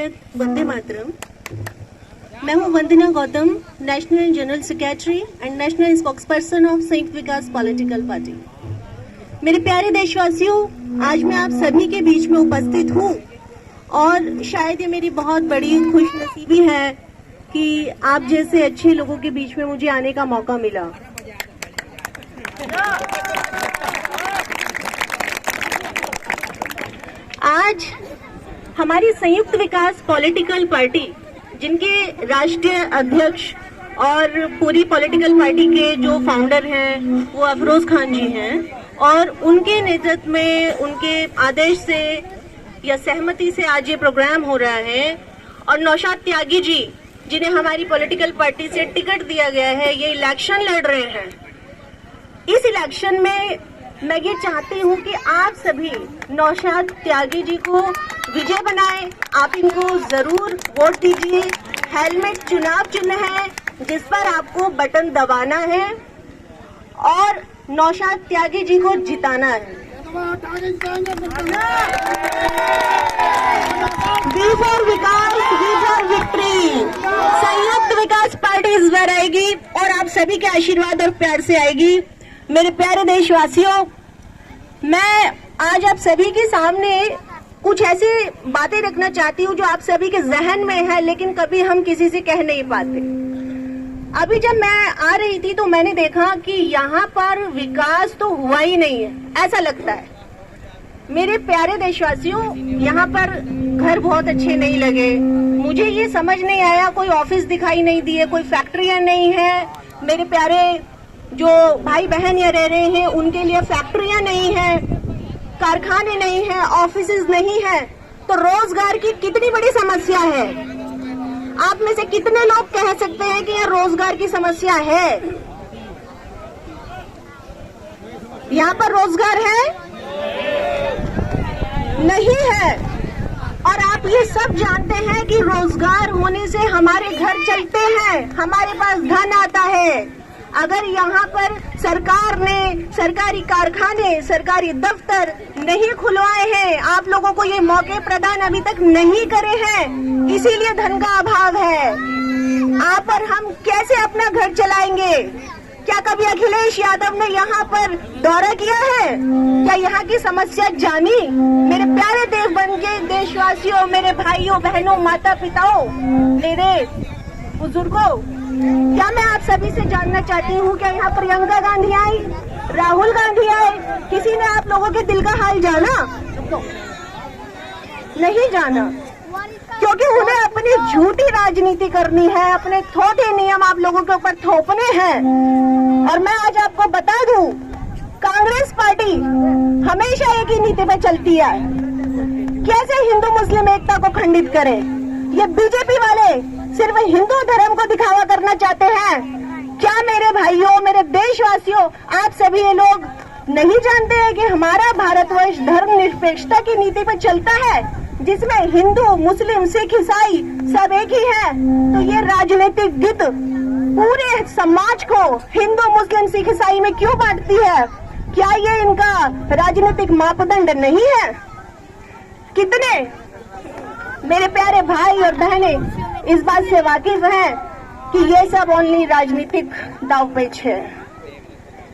भारत, वंदे मातरम। मैं हूं Vandana Gautam, national general secretary and national spokesperson of Sanyukt Vikas political party. मेरे प्यारे देशवासियों, आज मैं आप सभी के बीच में उपस्थित हूं और शायद ये मेरी बहुत बड़ी खुशनसीबी है कि आप जैसे अच्छे लोगों के बीच में मुझे आने का मौका मिला। आज हमारी संयुक्त विकास पॉलिटिकल पार्टी, जिनके राष्ट्रीय अध्यक्ष और पूरी पॉलिटिकल पार्टी के जो फाउंडर हैं वो अफरोज खान जी हैं, और उनके नेतृत्व में, उनके आदेश से या सहमति से आज ये प्रोग्राम हो रहा है। और नौशाद त्यागी जी, जिन्हें हमारी पॉलिटिकल पार्टी से टिकट दिया गया है, ये इलेक्शन लड़ रहे हैं। इस इलेक्शन में मैं ये चाहती हूँ कि आप सभी नौशाद त्यागी जी को विजय बनाएं। आप इनको जरूर वोट दीजिए। हेलमेट चुनाव चिन्ह है जिस पर आपको बटन दबाना है और नौशाद त्यागी जी को जिताना है। V for Vikas, V for victory. Sanyukt Vikas party इस बार आएगी और आप सभी के आशीर्वाद और प्यार से आएगी। मेरे प्यारे देशवासियों, मैं आज आप सभी के सामने कुछ ऐसी बातें रखना चाहती हूँ जो आप सभी के जहन में है, लेकिन कभी हम किसी से कह नहीं पाते। अभी जब मैं आ रही थी तो मैंने देखा कि यहाँ पर विकास तो हुआ ही नहीं है, ऐसा लगता है। मेरे प्यारे देशवासियों, यहाँ पर घर बहुत अच्छे नहीं लगे। मुझे ये समझ नहीं आया, कोई ऑफिस दिखाई नहीं दिए, कोई फैक्ट्रियां नहीं है। मेरे प्यारे जो भाई बहन यहाँ रह रहे हैं उनके लिए फैक्ट्रियां नहीं है, कारखाने नहीं है, ऑफिसेज नहीं है, तो रोजगार की कितनी बड़ी समस्या है। आप में से कितने लोग कह सकते हैं कि यहाँ रोजगार की समस्या है? यहाँ पर रोजगार है? नहीं है। और आप ये सब जानते हैं कि रोजगार होने से हमारे घर चलते हैं, हमारे पास धन आता है। अगर यहाँ पर सरकार ने सरकारी कारखाने, सरकारी दफ्तर नहीं खुलवाए हैं, आप लोगों को ये मौके प्रदान अभी तक नहीं करे हैं, इसीलिए धन का अभाव है। आप और हम कैसे अपना घर चलाएंगे? क्या कभी अखिलेश यादव ने यहाँ पर दौरा किया है? क्या यहाँ की समस्या जानी? मेरे प्यारे देशवासियों, मेरे भाइयों बहनों, माता पिताओं, मेरे बुजुर्गों, क्या मैं आप सभी से जानना चाहती हूँ, क्या यहाँ प्रियंका गांधी आई, राहुल गांधी आए? किसी ने आप लोगों के दिल का हाल जाना? नहीं जाना, क्योंकि उन्हें अपनी झूठी राजनीति करनी है, अपने थोड़े नियम आप लोगों के ऊपर थोपने हैं। और मैं आज आपको बता दूं, कांग्रेस पार्टी हमेशा एक ही नीति पे चलती है, कैसे हिंदू मुस्लिम एकता को खंडित करे। ये बीजेपी वाले सिर्फ हिंदू धर्म को दिखावा करना चाहते हैं। क्या मेरे भाइयों, मेरे देशवासियों, आप सभी ये लोग नहीं जानते हैं कि हमारा भारतवर्ष धर्मनिरपेक्षता की नीति पर चलता है, जिसमें हिंदू, मुस्लिम, सिख, ईसाई सब एक ही है। तो ये राजनीतिक गित पूरे समाज को हिंदू, मुस्लिम, सिख, ईसाई में क्यों बांटती है? क्या ये इनका राजनीतिक मापदंड नहीं है? कितने मेरे प्यारे भाई और बहनें इस बात से वाकिफ हैं कि ये सब ओनली राजनीतिक दांवपेच है?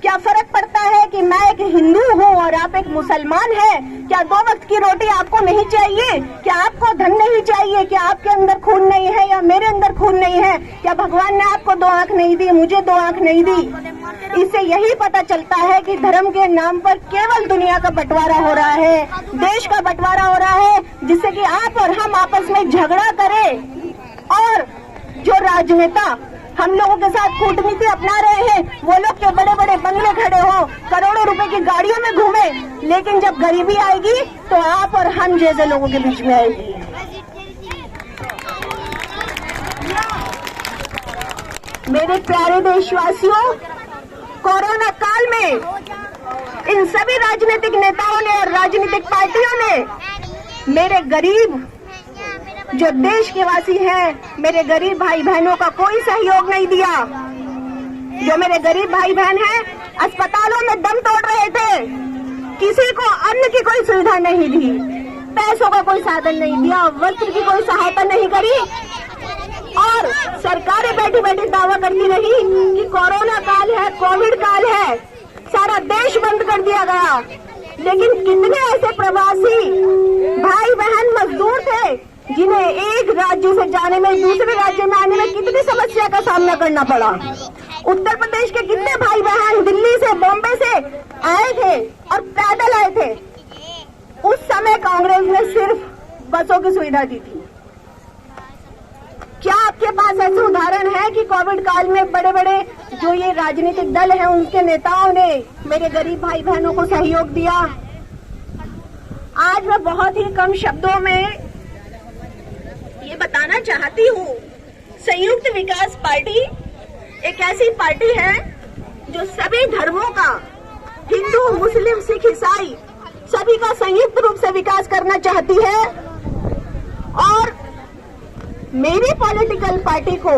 क्या फर्क पड़ता है कि मैं एक हिंदू हूँ और आप एक मुसलमान हैं? क्या 2 वक्त की रोटी आपको नहीं चाहिए? क्या आपको धन नहीं चाहिए? क्या आपके अंदर खून नहीं है या मेरे अंदर खून नहीं है? क्या भगवान ने आपको 2 आंख नहीं दी, मुझे 2 आंख नहीं दी? इससे यही पता चलता है कि धर्म के नाम पर केवल दुनिया का बंटवारा हो रहा है, देश का बंटवारा हो रहा है, जिससे कि आप और हम आपस में झगड़ा करें। और जो राजनेता हम लोगों के साथ कूटनीति अपना रहे हैं, वो लोग जो बड़े बड़े बंगले खड़े हो, करोड़ों रुपए की गाड़ियों में घूमे, लेकिन जब गरीबी आएगी तो आप और हम जैसे लोगों के बीच में आएगी। मेरे प्यारे देशवासियों, कोरोना काल में इन सभी राजनीतिक नेताओं ने और राजनीतिक पार्टियों ने मेरे गरीब जो देश के वासी हैं, मेरे गरीब भाई बहनों का कोई सहयोग नहीं दिया। जो मेरे गरीब भाई बहन हैं, अस्पतालों में दम तोड़ रहे थे, किसी को अन्न की कोई सुविधा नहीं दी। पैसों का कोई साधन नहीं दिया, वस्त्र की कोई सहायता नहीं करी, और सरकारें बैठी बैठी दावा करती रही कि कोरोना काल है, कोविड काल है, सारा देश बंद कर दिया गया। लेकिन कितने ऐसे प्रवासी भाई बहन मजदूर थे जिन्हें एक राज्य से जाने में दूसरे राज्य में आने में कितनी समस्या का सामना करना पड़ा। उत्तर प्रदेश के कितने भाई बहन दिल्ली से, बॉम्बे से आए थे और पैदल आए थे। उस समय कांग्रेस ने सिर्फ बसों की सुविधा दी थी। क्या आपके पास ऐसे उदाहरण है कि कोविड काल में बड़े बड़े जो ये राजनीतिक दल हैं उनके नेताओं ने मेरे गरीब भाई बहनों को सहयोग दिया? आज मैं बहुत ही कम शब्दों में ये बताना चाहती हूँ, संयुक्त विकास पार्टी एक ऐसी पार्टी है जो सभी धर्मों का, हिंदू, मुस्लिम, सिख, ईसाई, सभी का संयुक्त रूप से विकास करना चाहती है। और मेरी पॉलिटिकल पार्टी को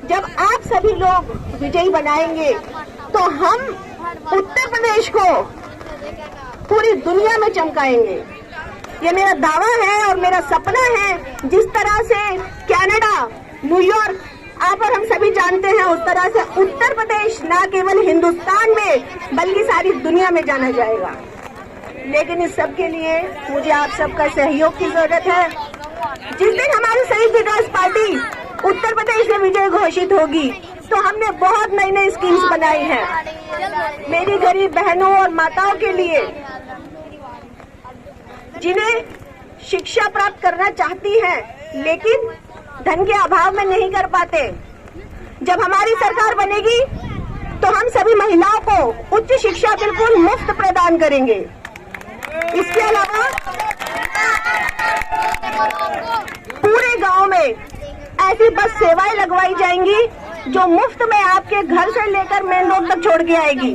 जब आप सभी लोग विजयी बनाएंगे तो हम उत्तर प्रदेश को पूरी दुनिया में चमकाएंगे। ये मेरा दावा है और मेरा सपना है। जिस तरह से कनाडा, न्यूयॉर्क आप और हम सभी जानते हैं, उस तरह से उत्तर प्रदेश न केवल हिंदुस्तान में बल्कि सारी दुनिया में जाना जाएगा। लेकिन इस सब के लिए मुझे आप सबका सहयोग की जरूरत है। जिस दिन हमारी संयुक्त विकास पार्टी उत्तर प्रदेश में विजय घोषित होगी तो हमने बहुत नई नई स्कीम्स बनाई हैं मेरी गरीब बहनों और माताओं के लिए, जिन्हें शिक्षा प्राप्त करना चाहती हैं लेकिन धन के अभाव में नहीं कर पाते। जब हमारी सरकार बनेगी तो हम सभी महिलाओं को उच्च शिक्षा बिल्कुल मुफ्त प्रदान करेंगे। इसके अलावा पूरे गांव में ऐसी बस सेवाएं लगवाई जाएंगी जो मुफ्त में आपके घर से लेकर मेन रोड तक छोड़ के आएगी,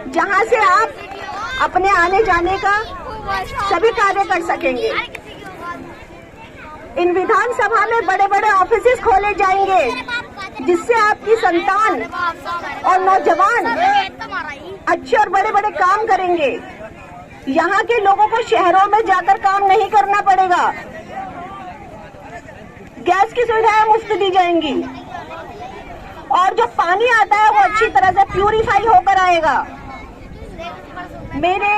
जहां से आप अपने आने जाने का सभी कार्य कर सकेंगे। इन विधानसभा में बड़े बड़े ऑफिसेस खोले जाएंगे जिससे आपकी संतान और नौजवान अच्छे और बड़े बड़े काम करेंगे। यहाँ के लोगों को शहरों में जाकर काम नहीं करना पड़ेगा। गैस की सुविधाएं मुफ्त दी जाएंगी और जो पानी आता है वो अच्छी तरह से प्यूरिफाई होकर आएगा। मेरे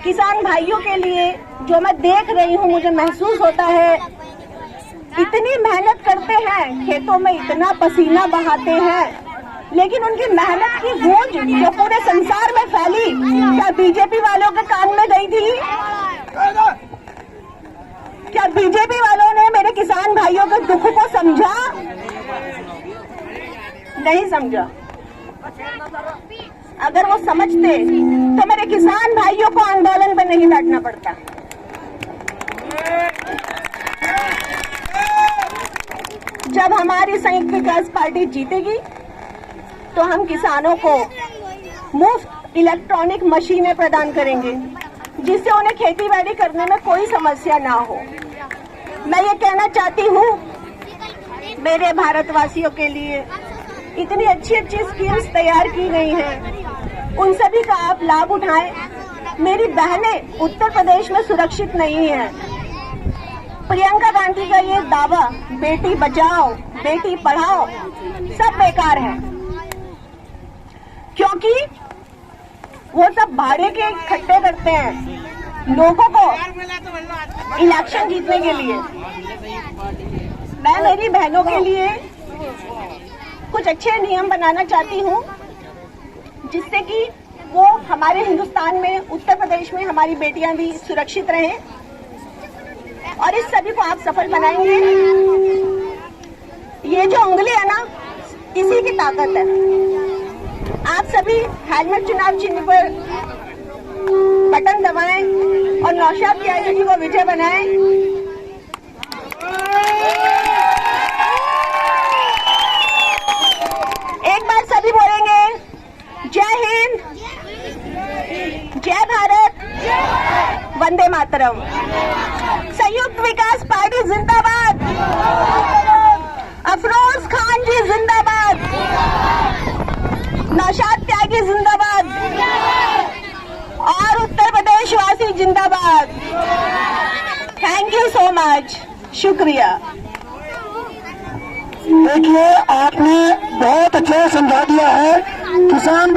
किसान भाइयों के लिए जो मैं देख रही हूँ, मुझे महसूस होता है, इतनी मेहनत करते हैं, खेतों में इतना पसीना बहाते हैं, लेकिन उनकी मेहनत की गूंज जो पूरे संसार में फैली, क्या बीजेपी वालों के कान में गई थी? क्या बीजेपी वालों ने मेरे किसान भाइयों के दुख को समझा? नहीं समझा। अगर वो समझते तो मेरे किसान भाइयों को आंदोलन पर नहीं बैठना पड़ता। जब हमारी संयुक्त विकास पार्टी जीतेगी तो हम किसानों को मुफ्त इलेक्ट्रॉनिक मशीनें प्रदान करेंगे जिससे उन्हें खेती बाड़ी करने में कोई समस्या ना हो। मैं ये कहना चाहती हूँ मेरे भारतवासियों के लिए इतनी अच्छी अच्छी स्कीम्स तैयार की गई हैं, उन सभी का आप लाभ उठाएं। मेरी बहनें उत्तर प्रदेश में सुरक्षित नहीं हैं। प्रियंका गांधी का ये दावा बेटी बचाओ बेटी पढ़ाओ सब बेकार है, क्योंकि वो सब भाड़े के इकट्ठे करते हैं लोगों को इलेक्शन जीतने के लिए। मैं मेरी बहनों के लिए कुछ अच्छे नियम बनाना चाहती हूँ जिससे कि वो हमारे हिंदुस्तान में, उत्तर प्रदेश में हमारी बेटियां भी सुरक्षित रहें और इस सभी को आप सफल बनाएंगे। ये जो उंगली है ना, इसी की ताकत है। आप सभी हेलमेट चुनाव चिन्ह पर बटन दबाएं और नौशाद त्यागी जी को विजय बनाएं। एक बार सभी बोलेंगे जय हिंद, जय भारत, वंदे मातरम। संयुक्त विकास पार्टी जिंदाबाद, अफरोज खान जी जिंदाबाद, नौशाद त्यागी जिंदाबाद और उत्तर प्रदेश वासी जिंदाबाद। थैंक मच, शुक्रिया। देखिए, आपने बहुत अच्छे से समझा दिया है किसान